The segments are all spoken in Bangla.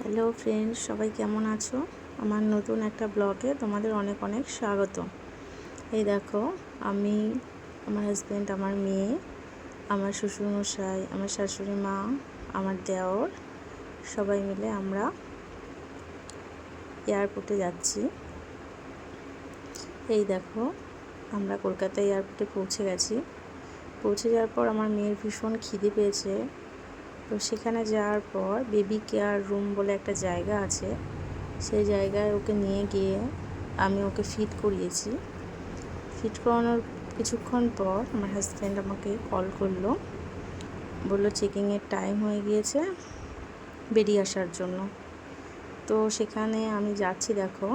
হ্যালো ফ্রেন্ডস, সবাই কেমন আছো? আমার নতুন একটা ব্লগে তোমাদের অনেক অনেক স্বাগত। এই দেখো, আমি, আমার হাজব্যান্ড, আমার মেয়ে, আমার শ্বশুরমশাই, আমার শাশুড়ি মা, আমার দেওর, সবাই মিলে আমরা এয়ারপোর্টে যাচ্ছি। এই দেখো, আমরা কলকাতা এয়ারপোর্টে পৌঁছে গেছি। পৌঁছে যাওয়ার পর আমার মেয়ের ভীষণ খিদে পেয়েছে। তো সেখানে যাওয়ার পর বেবি কেয়ার রুম বলে একটা জায়গা আছে, সেই জায়গায় ওকে নিয়ে গিয়ে আমি ওকে ফিট করিয়েছি। ফিট করানোর কিছুক্ষণ পর আমার হাজব্যান্ড আমাকে কল করলো, বললো চেকিংয়ের টাইম হয়ে গিয়েছে, বেরিয়ে আসার জন্য। তো সেখানে আমি যাচ্ছি। দেখো,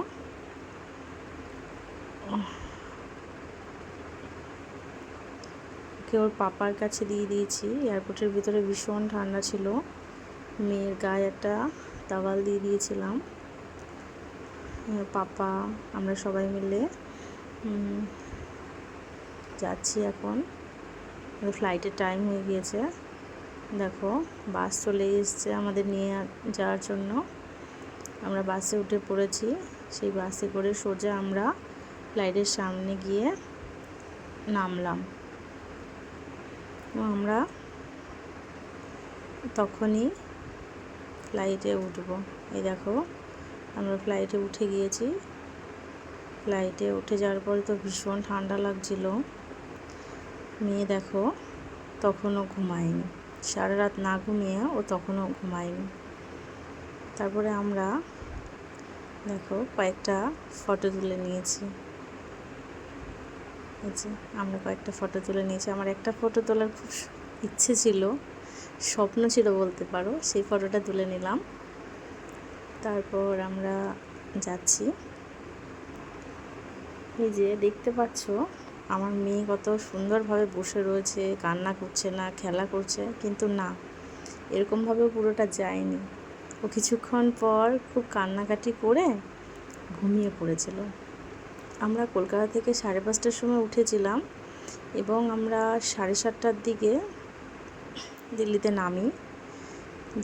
ওকে ওর পাপার কাছে দিয়ে দিয়েছি। এয়ারপোর্টের ভিতরে ভীষণ ঠান্ডা ছিল, মেয়ের গায়ে একটা টাওয়াল দিয়ে দিয়েছিলাম। পাপা, আমরা সবাই মিলে যাচ্ছি। এখন ফ্লাইটের টাইম হয়ে গিয়েছে। দেখো, বাস চলে এসছে আমাদের নিয়ে যাওয়ার জন্য। আমরা বাসে উঠে পড়েছি। সেই বাসে করে সোজা আমরা ফ্লাইটের সামনে গিয়ে নামলাম। আমরা তখনই ফ্লাইটে উঠব। এই দেখো, আমরা ফ্লাইটে উঠে গিয়েছি। ফ্লাইটে উঠে যাওয়ার পরে তো ভীষণ ঠান্ডা লাগছিল। মেয়ে দেখো তখনও ঘুমায়নি, সারা রাত না ঘুমিয়ে ও তখনও ঘুমায়নি। তারপরে আমরা দেখো কয়েকটা ফটো তুলে নিয়েছি। আমরা কয়েকটা ফটো তুলে নিয়েছি। আমার একটা ফটো তোলার খুব ইচ্ছে ছিল, স্বপ্ন ছিল বলতে পারো। সেই ফটোটা তুলে নিলাম। তারপর আমরা যাচ্ছি। এই যে দেখতে পাচ্ছ, আমার মেয়ে কত সুন্দরভাবে বসে রয়েছে, কান্না করছে না, খেলা করছে, কিন্তু না, এরকমভাবেও পুরোটা যায়নি। ও কিছুক্ষণ পর খুব কান্নাকাটি করে ঘুমিয়ে পড়েছিল। আমরা কলকাতা থেকে 5:30টার সময় উঠেছিলাম এবং আমরা 7:30টার দিকে দিল্লিতে নামি।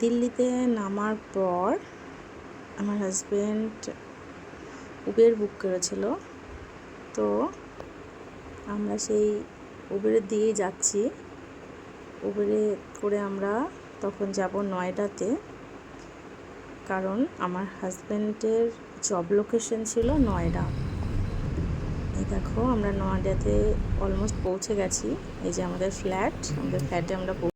দিল্লিতে নামার পর আমার হাজব্যান্ড উবের বুক করেছিল। তো আমরা সেই উবেরের দিকেই যাচ্ছি। উবেরে করে আমরা তখন যাব নয়ডাতে, কারণ আমার হাজব্যান্ডের জব লোকেশন ছিল নয়ডা। এই দেখো, আমরা নয়ডাতে অলমোস্ট পৌঁছে গেছি। এই যে আমাদের ফ্ল্যাট, আমাদের ফ্ল্যাটে আমরা